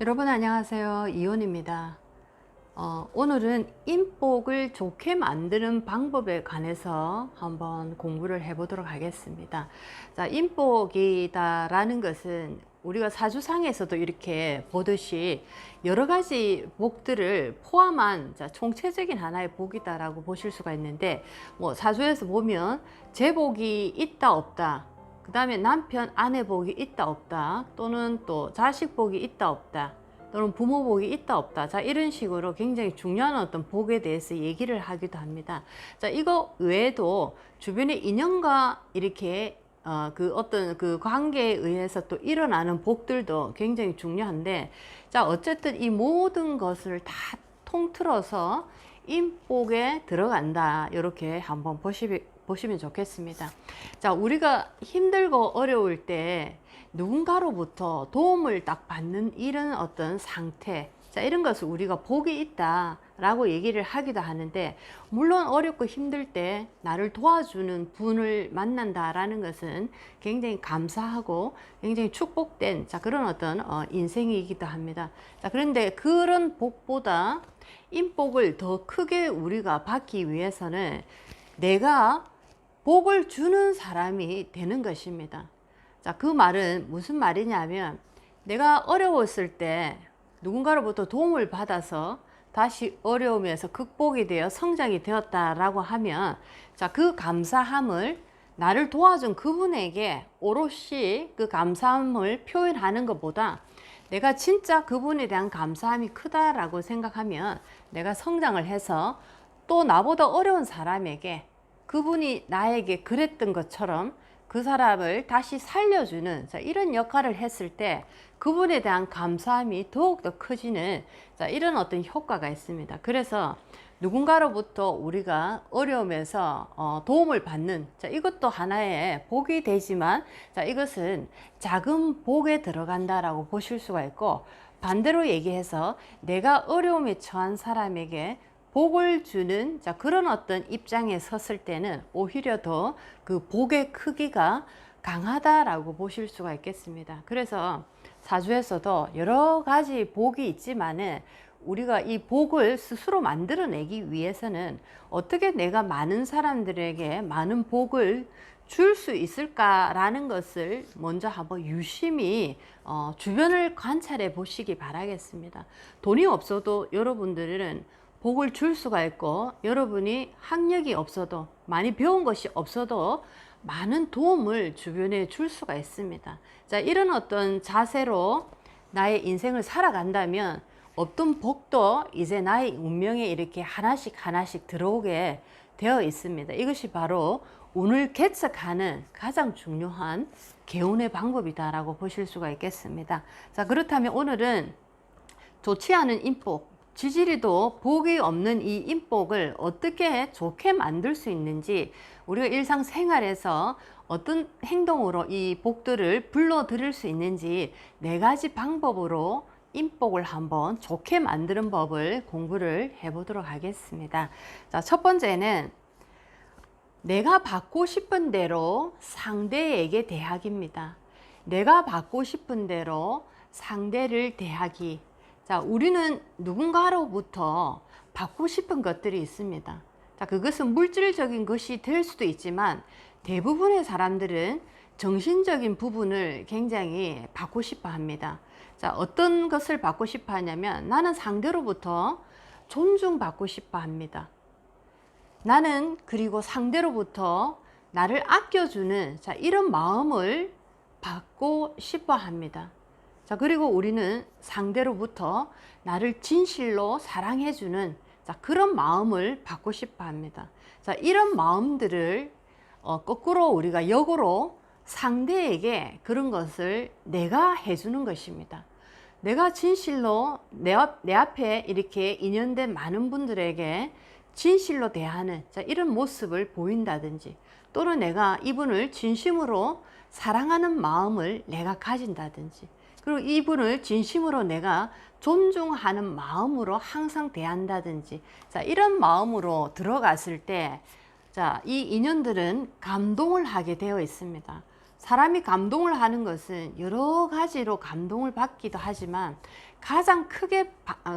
여러분 안녕하세요. 이온입니다. 오늘은 인복을 좋게 만드는 방법에 관해서 한번 공부를 해보도록 하겠습니다. 자, 인복이다라는 것은 우리가 사주상에서도 이렇게 보듯이 여러 가지 복들을 포함한 총체적인 하나의 복이다라고 보실 수가 있는데, 뭐 사주에서 보면 제복이 있다 없다, 그 다음에 남편 아내 복이 있다 없다, 또는 또 자식 복이 있다 없다, 또는 부모 복이 있다 없다. 자, 이런 식으로 굉장히 중요한 어떤 복에 대해서 얘기를 하기도 합니다. 자, 이거 외에도 주변의 인연과 이렇게 그 어떤 그 관계에 의해서 또 일어나는 복들도 굉장히 중요한데, 자, 어쨌든 이 모든 것을 다 통틀어서 인복에 들어간다, 이렇게 한번 보시면 좋겠습니다. 자, 우리가 힘들고 어려울 때 누군가로부터 도움을 딱 받는 이런 어떤 상태, 자, 이런 것을 우리가 복이 있다 라고 얘기를 하기도 하는데, 물론 어렵고 힘들 때 나를 도와주는 분을 만난다라는 것은 굉장히 감사하고 굉장히 축복된 그런 어떤 인생이기도 합니다. 자, 그런데 그런 복보다 인복을 더 크게 우리가 받기 위해서는 내가 복을 주는 사람이 되는 것입니다. 자, 그 말은 무슨 말이냐면, 내가 어려웠을 때 누군가로부터 도움을 받아서 다시 어려움에서 극복이 되어 성장이 되었다라고 하면, 자, 그 감사함을 나를 도와준 그분에게 오롯이 그 감사함을 표현하는 것보다, 내가 진짜 그분에 대한 감사함이 크다라고 생각하면 내가 성장을 해서 또 나보다 어려운 사람에게 그분이 나에게 그랬던 것처럼 그 사람을 다시 살려주는 이런 역할을 했을 때 그분에 대한 감사함이 더욱더 커지는 이런 어떤 효과가 있습니다. 그래서 누군가로부터 우리가 어려움에서 도움을 받는, 이것도 하나의 복이 되지만, 이것은 작은 복에 들어간다라고 보실 수가 있고, 반대로 얘기해서 내가 어려움에 처한 사람에게 복을 주는 그런 어떤 입장에 섰을 때는 오히려 더 그 복의 크기가 강하다라고 보실 수가 있겠습니다. 그래서 사주에서도 여러 가지 복이 있지만은, 우리가 이 복을 스스로 만들어내기 위해서는 어떻게 내가 많은 사람들에게 많은 복을 줄 수 있을까라는 것을 먼저 한번 유심히 주변을 관찰해 보시기 바라겠습니다. 돈이 없어도 여러분들은 복을 줄 수가 있고, 여러분이 학력이 없어도, 많이 배운 것이 없어도 많은 도움을 주변에 줄 수가 있습니다. 자, 이런 어떤 자세로 나의 인생을 살아간다면 어떤 복도 이제 나의 운명에 이렇게 하나씩 하나씩 들어오게 되어 있습니다. 이것이 바로 운을 개척하는 가장 중요한 개운의 방법이다라고 보실 수가 있겠습니다. 자, 그렇다면 오늘은 좋지 않은 인복, 지지리도 복이 없는 이 인복을 어떻게 좋게 만들 수 있는지, 우리가 일상생활에서 어떤 행동으로 이 복들을 불러들일 수 있는지 4가지 방법으로 인복을 한번 좋게 만드는 법을 공부를 해보도록 하겠습니다. 자, 첫 번째는 내가 받고 싶은 대로 상대에게 대하기입니다. 내가 받고 싶은 대로 상대를 대하기. 자, 우리는 누군가로부터 받고 싶은 것들이 있습니다. 자, 그것은 물질적인 것이 될 수도 있지만, 대부분의 사람들은 정신적인 부분을 굉장히 받고 싶어 합니다. 자, 어떤 것을 받고 싶어 하냐면, 나는 상대로부터 존중받고 싶어 합니다. 나는 그리고 상대로부터 나를 아껴주는 이런 마음을 받고 싶어 합니다. 자, 그리고 우리는 상대로부터 나를 진실로 사랑해주는 그런 마음을 받고 싶어 합니다. 자, 이런 마음들을 거꾸로 우리가 역으로 상대에게 그런 것을 내가 해주는 것입니다. 내가 진실로 내 앞에 이렇게 인연된 많은 분들에게 진실로 대하는 이런 모습을 보인다든지, 또는 내가 이분을 진심으로 사랑하는 마음을 내가 가진다든지, 그리고 이분을 진심으로 내가 존중하는 마음으로 항상 대한다든지, 자, 이런 마음으로 들어갔을 때, 자, 이 인연들은 감동을 하게 되어 있습니다. 사람이 감동을 하는 것은 여러 가지로 감동을 받기도 하지만, 가장 크게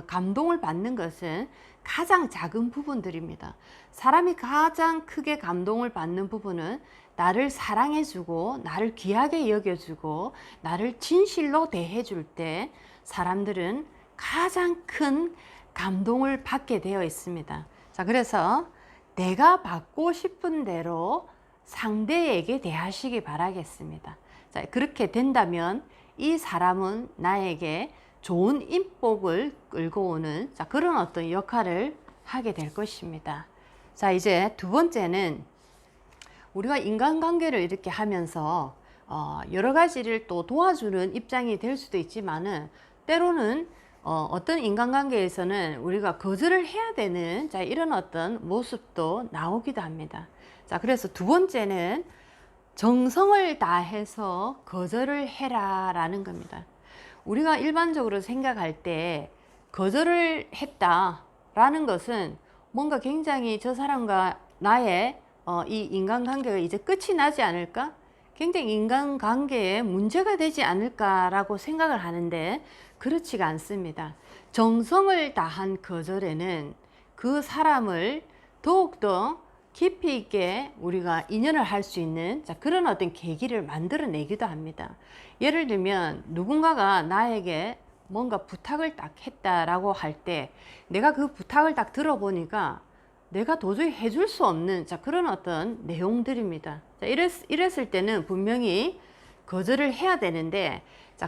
감동을 받는 것은 가장 작은 부분들입니다. 사람이 가장 크게 감동을 받는 부분은 나를 사랑해주고 나를 귀하게 여겨주고 나를 진실로 대해줄 때 사람들은 가장 큰 감동을 받게 되어 있습니다. 자, 그래서 내가 받고 싶은 대로 상대에게 대하시기 바라겠습니다. 자, 그렇게 된다면 이 사람은 나에게 좋은 인복을 끌고 오는 그런 어떤 역할을 하게 될 것입니다. 자, 이제 두 번째는 우리가 인간관계를 이렇게 하면서 여러 가지를 또 도와주는 입장이 될 수도 있지만은 때로는 어떤 인간관계에서는 우리가 거절을 해야 되는 이런 어떤 모습도 나오기도 합니다. 자, 그래서 두 번째는 정성을 다해서 거절을 해라 라는 겁니다. 우리가 일반적으로 생각할 때 거절을 했다 라는 것은 뭔가 굉장히 저 사람과 나의 이 인간관계가 이제 끝이 나지 않을까? 굉장히 인간관계에 문제가 되지 않을까라고 생각을 하는데 그렇지가 않습니다. 정성을 다한 거절에는 그 사람을 더욱더 깊이 있게 우리가 인연을 할 수 있는 그런 어떤 계기를 만들어내기도 합니다. 예를 들면 누군가가 나에게 뭔가 부탁을 딱 했다라고 할 때 내가 그 부탁을 딱 들어보니까 내가 도저히 해줄 수 없는 그런 어떤 내용들입니다. 이랬을 때는 분명히 거절을 해야 되는데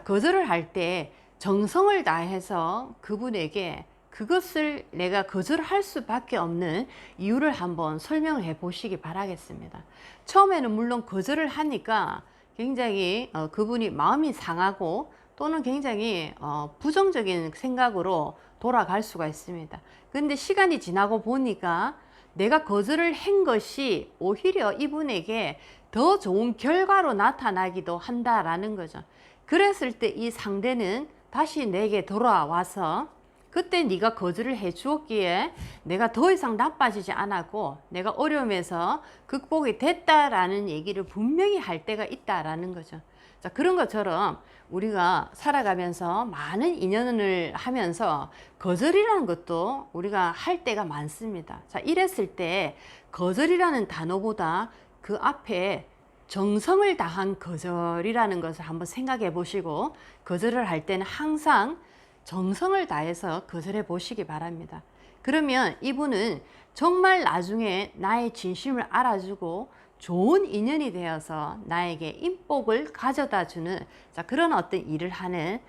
거절을 할 때 정성을 다해서 그분에게 그것을 내가 거절할 수밖에 없는 이유를 한번 설명을 해 보시기 바라겠습니다. 처음에는 물론 거절을 하니까 굉장히 그분이 마음이 상하고 또는 굉장히 부정적인 생각으로 돌아갈 수가 있습니다. 그런데 시간이 지나고 보니까 내가 거절을 한 것이 오히려 이분에게 더 좋은 결과로 나타나기도 한다라는 거죠. 그랬을 때 이 상대는 다시 내게 돌아와서 그때 네가 거절을 해 주었기에 내가 더 이상 나빠지지 않았고 내가 어려움에서 극복이 됐다라는 얘기를 분명히 할 때가 있다라는 거죠. 자, 그런 것처럼 우리가 살아가면서 많은 인연을 하면서 거절이라는 것도 우리가 할 때가 많습니다. 자, 이랬을 때 거절이라는 단어보다 그 앞에 정성을 다한 거절이라는 것을 한번 생각해 보시고 거절을 할 때는 항상 정성을 다해서 거절해 보시기 바랍니다. 그러면 이분은 정말 나중에 나의 진심을 알아주고 좋은 인연이 되어서 나에게 인복을 가져다 주는 그런 어떤 일을 하는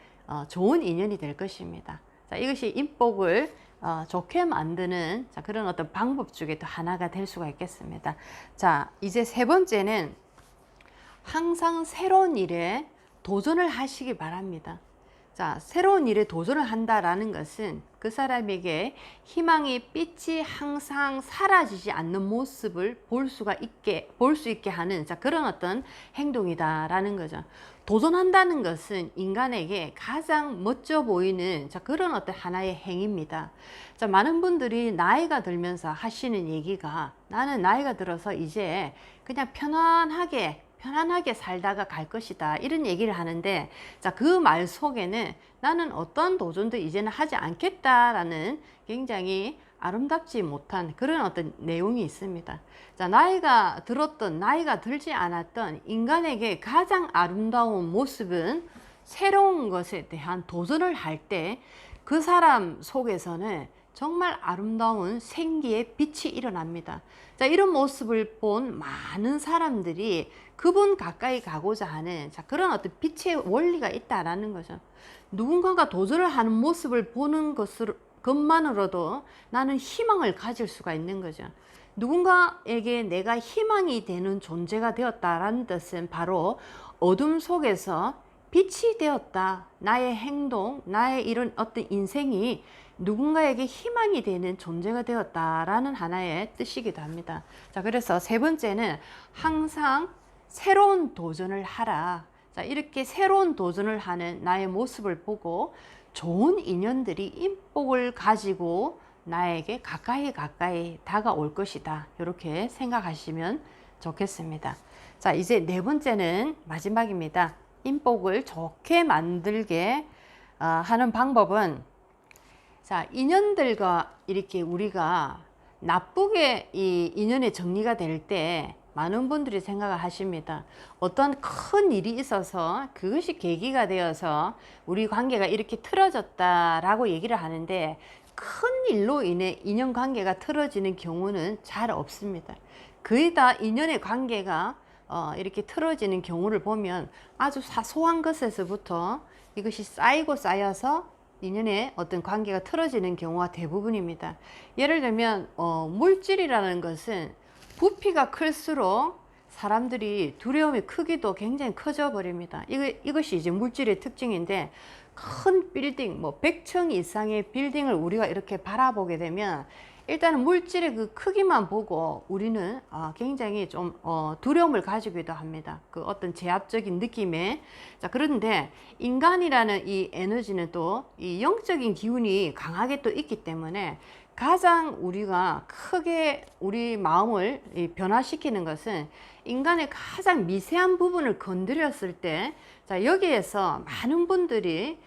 좋은 인연이 될 것입니다. 자, 이것이 인복을 좋게 만드는 그런 어떤 방법 중에 또 하나가 될 수가 있겠습니다. 자, 이제 세 번째는 항상 새로운 일에 도전을 하시기 바랍니다. 자, 새로운 일에 도전을 한다라는 것은 그 사람에게 희망의 빛이 항상 사라지지 않는 모습을 볼 수 있게 하는 그런 어떤 행동이다라는 거죠. 도전한다는 것은 인간에게 가장 멋져 보이는 그런 어떤 하나의 행위입니다. 자, 많은 분들이 나이가 들면서 하시는 얘기가 나는 나이가 들어서 이제 그냥 편안하게 살다가 갈 것이다 이런 얘기를 하는데 그 말 속에는 나는 어떤 도전도 이제는 하지 않겠다라는 굉장히 아름답지 못한 그런 어떤 내용이 있습니다. 자, 나이가 들었던 나이가 들지 않았던 인간에게 가장 아름다운 모습은 새로운 것에 대한 도전을 할 때 그 사람 속에서는 정말 아름다운 생기의 빛이 일어납니다. 자, 이런 모습을 본 많은 사람들이 그분 가까이 가고자 하는 그런 어떤 빛의 원리가 있다라는 거죠. 누군가가 도전을 하는 모습을 보는 것만으로도 나는 희망을 가질 수가 있는 거죠. 누군가에게 내가 희망이 되는 존재가 되었다라는 뜻은 바로 어둠 속에서 빛이 되었다. 나의 행동, 나의 이런 어떤 인생이 누군가에게 희망이 되는 존재가 되었다라는 하나의 뜻이기도 합니다. 자, 그래서 세 번째는 항상 새로운 도전을 하라. 자, 이렇게 새로운 도전을 하는 나의 모습을 보고 좋은 인연들이 인복을 가지고 나에게 가까이 다가올 것이다. 이렇게 생각하시면 좋겠습니다. 자, 이제 네 번째는 마지막입니다. 인복을 좋게 만들게 하는 방법은, 자, 인연들과 이렇게 우리가 나쁘게 이 인연의 정리가 될 때 많은 분들이 생각을 하십니다. 어떤 큰 일이 있어서 그것이 계기가 되어서 우리 관계가 이렇게 틀어졌다라고 얘기를 하는데, 큰 일로 인해 인연 관계가 틀어지는 경우는 잘 없습니다. 거의 다 인연의 관계가 이렇게 틀어지는 경우를 보면 아주 사소한 것에서부터 이것이 쌓이고 쌓여서 인연의 어떤 관계가 틀어지는 경우가 대부분입니다. 예를 들면 물질이라는 것은 부피가 클수록 사람들이 두려움의 크기도 굉장히 커져 버립니다. 이것이 이제 물질의 특징인데, 큰 빌딩, 뭐 100층 이상의 빌딩을 우리가 이렇게 바라보게 되면 일단은 물질의 그 크기만 보고 우리는 굉장히 좀 두려움을 가지기도 합니다. 그 어떤 제압적인 느낌에. 자, 그런데 인간이라는 이 에너지는 또 이 영적인 기운이 강하게 또 있기 때문에, 가장 우리가 크게 우리 마음을 변화시키는 것은 인간의 가장 미세한 부분을 건드렸을 때, 자, 여기에서 많은 분들이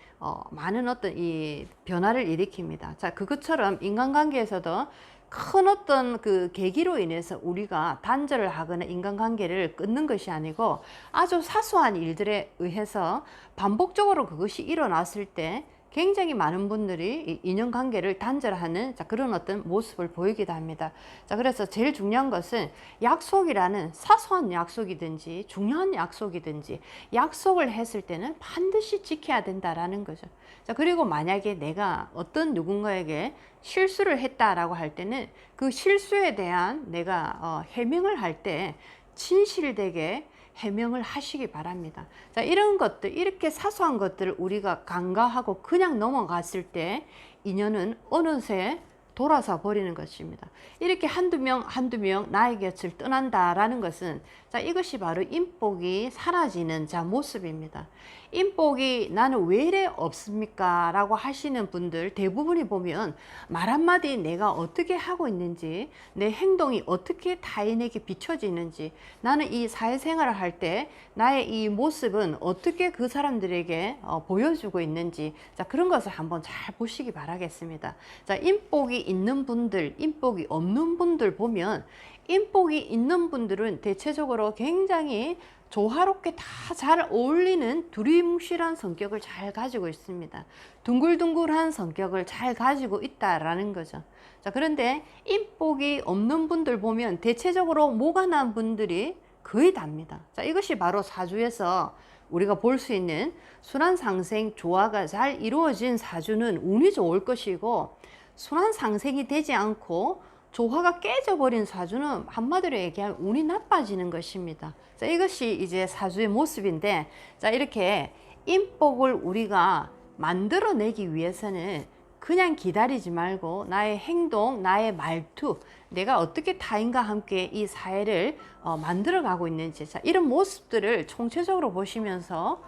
많은 어떤 이 변화를 일으킵니다. 자, 그것처럼 인간관계에서도 큰 어떤 그 계기로 인해서 우리가 단절을 하거나 인간관계를 끊는 것이 아니고, 아주 사소한 일들에 의해서 반복적으로 그것이 일어났을 때 굉장히 많은 분들이 인연관계를 단절하는 그런 어떤 모습을 보이기도 합니다. 자, 그래서 제일 중요한 것은 약속이라는 사소한 약속이든지 중요한 약속이든지 약속을 했을 때는 반드시 지켜야 된다라는 거죠. 자, 그리고 만약에 내가 어떤 누군가에게 실수를 했다라고 할 때는 그 실수에 대한 내가 해명을 할 때 진실되게 해명을 하시기 바랍니다. 자, 이런 것들, 이렇게 사소한 것들을 우리가 간과하고 그냥 넘어갔을 때 인연은 어느새 돌아서 버리는 것입니다. 이렇게 한두 명 나의 곁을 떠난다라는 것은, 자, 이것이 바로 인복이 사라지는 모습입니다. 인복이 나는 왜 이래 없습니까? 라고 하시는 분들 대부분이 보면 말 한마디 내가 어떻게 하고 있는지, 내 행동이 어떻게 타인에게 비춰지는지, 나는 이 사회생활을 할 때 나의 이 모습은 어떻게 그 사람들에게 보여주고 있는지, 자, 그런 것을 한번 잘 보시기 바라겠습니다. 자, 인복이 있는 분들, 인복이 없는 분들 보면, 인복이 있는 분들은 대체적으로 굉장히 조화롭게 다 잘 어울리는 두리뭉실한 성격을 잘 가지고 있습니다. 둥글둥글한 성격을 잘 가지고 있다라는 거죠. 자, 그런데 인복이 없는 분들 보면 대체적으로 모가난 분들이 거의 답니다. 자, 이것이 바로 사주에서 우리가 볼 수 있는 순환상생 조화가 잘 이루어진 사주는 운이 좋을 것이고, 순환상생이 되지 않고 조화가 깨져버린 사주는 한마디로 얘기하면 운이 나빠지는 것입니다. 자, 이것이 이제 사주의 모습인데, 자, 이렇게 인복을 우리가 만들어내기 위해서는 그냥 기다리지 말고 나의 행동, 나의 말투, 내가 어떻게 타인과 함께 이 사회를 만들어가고 있는지, 자, 이런 모습들을 총체적으로 보시면서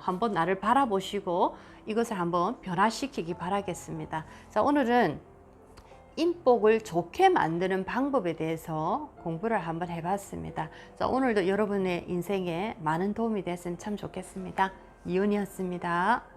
한번 나를 바라보시고 이것을 한번 변화시키기 바라겠습니다. 자, 오늘은 인복을 좋게 만드는 방법에 대해서 공부를 한번 해봤습니다. 자, 오늘도 여러분의 인생에 많은 도움이 됐으면 참 좋겠습니다. 이은이었습니다.